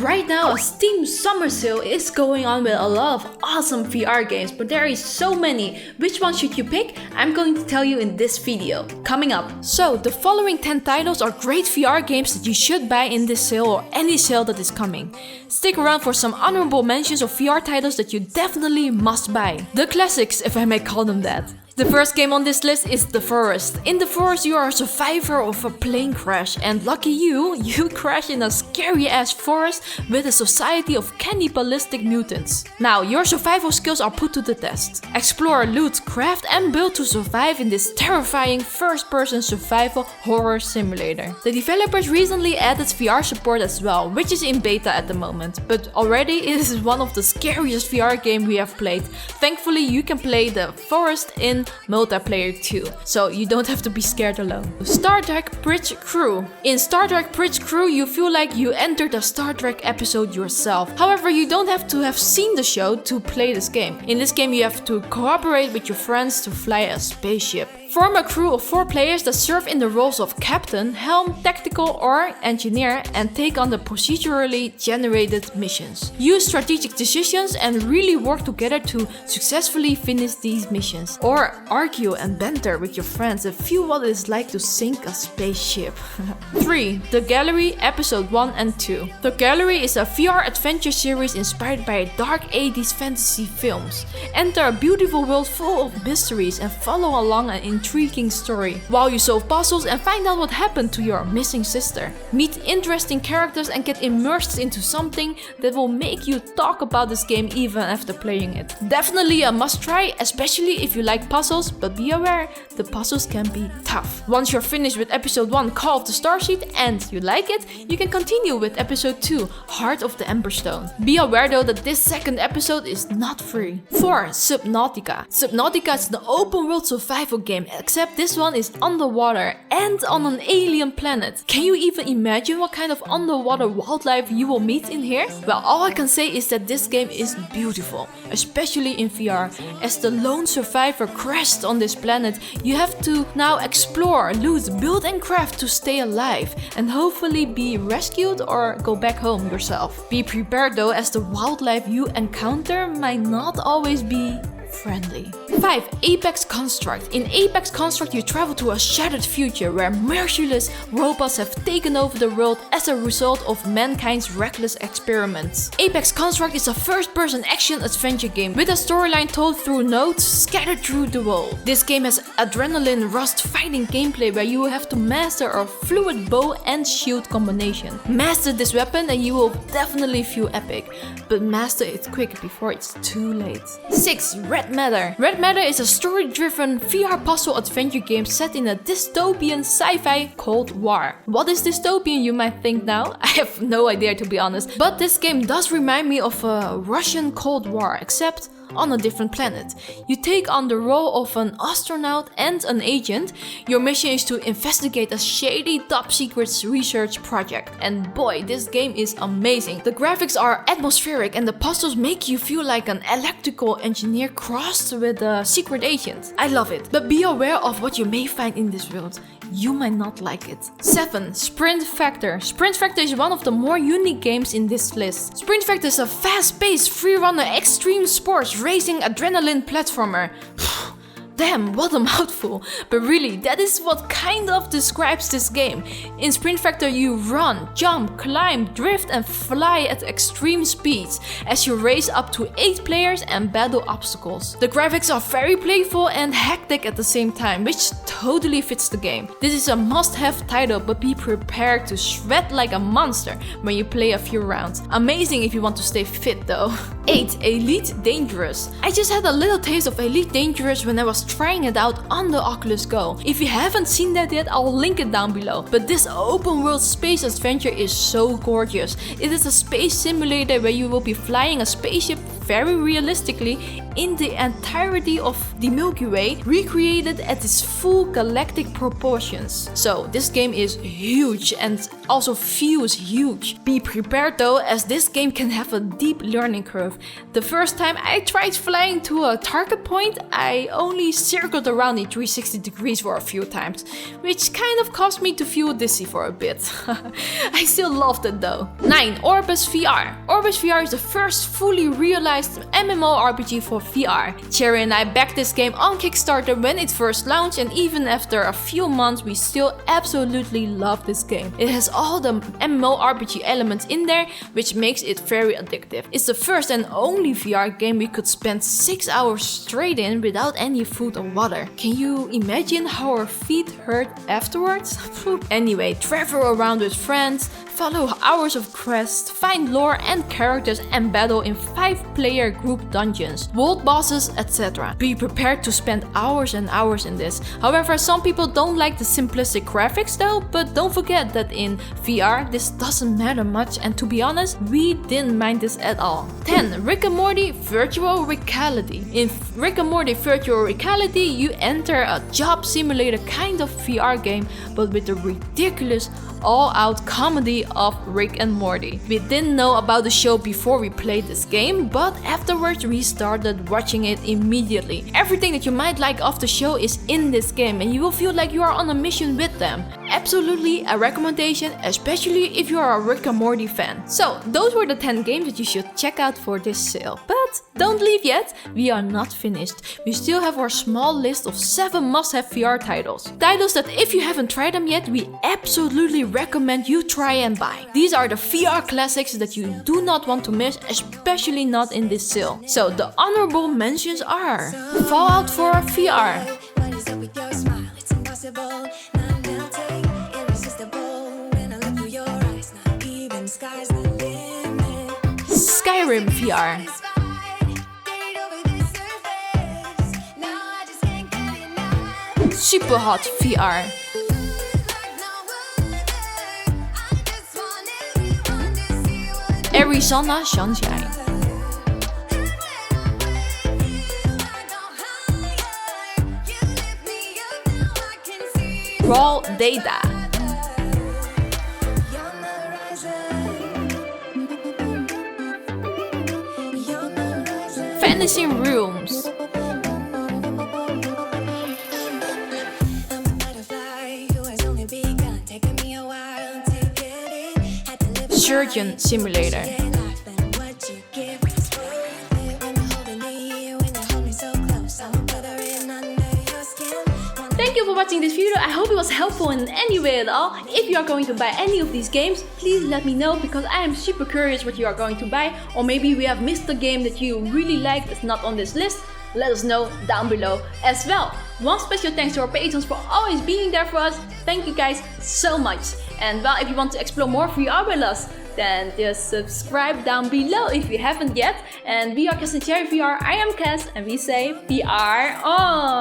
Right now, a Steam summer sale is going on with a lot of awesome VR games, but there is so many. Which one should you pick? I'm going to tell you in this video. Coming up. So, the following 10 titles are great VR games that you should buy in this sale or any sale that is coming. Stick around for some honorable mentions of VR titles that you definitely must buy. The classics, if I may call them that. The first game on this list is The Forest. In The Forest, you are a survivor of a plane crash, and lucky you crash in a scary ass forest with a society of cannibalistic mutants. Now, your survival skills are put to the test. Explore, loot, craft, and build to survive in this terrifying first-person survival horror simulator. The developers recently added VR support as well, which is in beta at the moment, but already it is one of the scariest VR games we have played. Thankfully, you can play The Forest in multiplayer too, so you don't have to be scared alone. Star Trek Bridge Crew. In Star Trek Bridge Crew, you feel like you entered a Star Trek episode yourself. However, you don't have to have seen the show to play this game. In this game, you have to cooperate with your friends to fly a spaceship. Form a crew of 4 players that serve in the roles of captain, helm, tactical, or engineer and take on the procedurally generated missions. Use strategic decisions and really work together to successfully finish these missions. Or argue and banter with your friends and feel what it is like to sink a spaceship. 3. The Gallery Episode 1 and 2. The Gallery is a VR adventure series inspired by dark 80s fantasy films. Enter a beautiful world full of mysteries and follow along an intriguing story, while you solve puzzles and find out what happened to your missing sister. Meet interesting characters and get immersed into something that will make you talk about this game even after playing it. Definitely a must try, especially if you like puzzles, but be aware, the puzzles can be tough. Once you're finished with episode 1, Call of the Starseed, and you like it, you can continue with episode 2, Heart of the Emberstone. Be aware though that this second episode is not free. 4. Subnautica. Subnautica is an open world survival game, except this one is underwater and on an alien planet. Can you even imagine what kind of underwater wildlife you will meet in here? Well, all I can say is that this game is beautiful, especially in VR. As the lone survivor crashed on this planet, you have to now explore, loot, build and craft to stay alive and hopefully be rescued or go back home yourself. Be prepared though, as the wildlife you encounter might not always be friendly. 5. Apex Construct. In Apex Construct, you travel to a shattered future where merciless robots have taken over the world as a result of mankind's reckless experiments. Apex Construct is a first-person action-adventure game with a storyline told through nodes scattered through the world. This game has adrenaline-rushed fighting gameplay where you have to master a fluid bow and shield combination. Master this weapon and you will definitely feel epic, but master it quick before it's too late. 6. Red Matter. Red Matter is a story-driven VR puzzle adventure game set in a dystopian sci-fi Cold War. What is dystopian, you might think now? I have no idea, to be honest, but this game does remind me of a Russian Cold War, except on a different planet. You take on the role of an astronaut and an agent. Your mission is to investigate a shady top-secret research project. And boy, this game is amazing. The graphics are atmospheric and the puzzles make you feel like an electrical engineer crossed with a secret agent. I love it. But be aware of what you may find in this world. You might not like it. 7. Sprint Factor. Sprint Factor is one of the more unique games in this list. Sprint Factor is a fast-paced, free-runner, extreme sports, racing, adrenaline platformer. Damn, what a mouthful. But really, that is what kind of describes this game. In Sprint Factor, you run, jump, climb, drift and fly at extreme speeds as you race up to 8 players and battle obstacles. The graphics are very playful and hectic at the same time, which totally fits the game. This is a must-have title, but be prepared to sweat like a monster when you play a few rounds. Amazing if you want to stay fit though. 8. Elite Dangerous. I just had a little taste of Elite Dangerous when I was trying it out on the Oculus Go. If you haven't seen that yet, I'll link it down below. But this open world space adventure is so gorgeous. It is a space simulator where you will be flying a spaceship very realistically in the entirety of the Milky Way, recreated at its full galactic proportions. So this game is huge and also feels huge. Be prepared though, as this game can have a deep learning curve. The first time I tried flying to a target point, I only circled around in 360 degrees for a few times, which kind of caused me to feel dizzy for a bit. I still loved it though. 9. OrbusVR. OrbusVR is the first fully realized MMORPG for VR. Chary and I backed this game on Kickstarter when it first launched, and even after a few months we still absolutely love this game. It has all the MMORPG elements in there, which makes it very addictive. It's the first and only VR game we could spend 6 hours straight in without any food or water. Can you imagine how our feet hurt afterwards? Anyway, travel around with friends, follow hours of quests, find lore and characters, and battle in 5-player group dungeons, world bosses, etc. Be prepared to spend hours and hours in this. However, some people don't like the simplistic graphics though, but don't forget that in VR this doesn't matter much, and to be honest, we didn't mind this at all. 10. Rick and Morty Virtual Rick-ality. In Rick and Morty Virtual Rick-ality, you enter a job simulator kind of VR game, but with the ridiculous all-out comedy of Rick and Morty. We didn't know about the show before we played this game, but afterwards we started watching it immediately. Everything that you might like of the show is in this game, and you will feel like you are on a mission with them. Absolutely a recommendation, especially if you are a Rick and Morty fan. So those were the 10 games that you should check out for this sale. But don't leave yet, we are not finished. We still have our small list of 7 must-have VR titles. Titles that if you haven't tried them yet, we absolutely recommend you try and buy. These are the VR classics that you do not want to miss, especially not in this sale. So the honorable mentions are Fallout 4 VR, Skyrim VR, Superhot VR, Arizona Sunshine, Raw Data, Fantasy Rooms, Surgeon Simulator. Thank you for watching this video. I hope it was helpful in any way at all. If you are going to buy any of these games, please let me know, because I am super curious what you are going to buy. Or maybe we have missed a game that you really liked that's not on this list. Let us know down below as well. One special thanks to our patrons for always being there for us. Thank you guys so much. And well, if you want to explore more VR with us, then just subscribe down below if you haven't yet. And we are Cas and Chary VR. I am Cas, and we say VR on.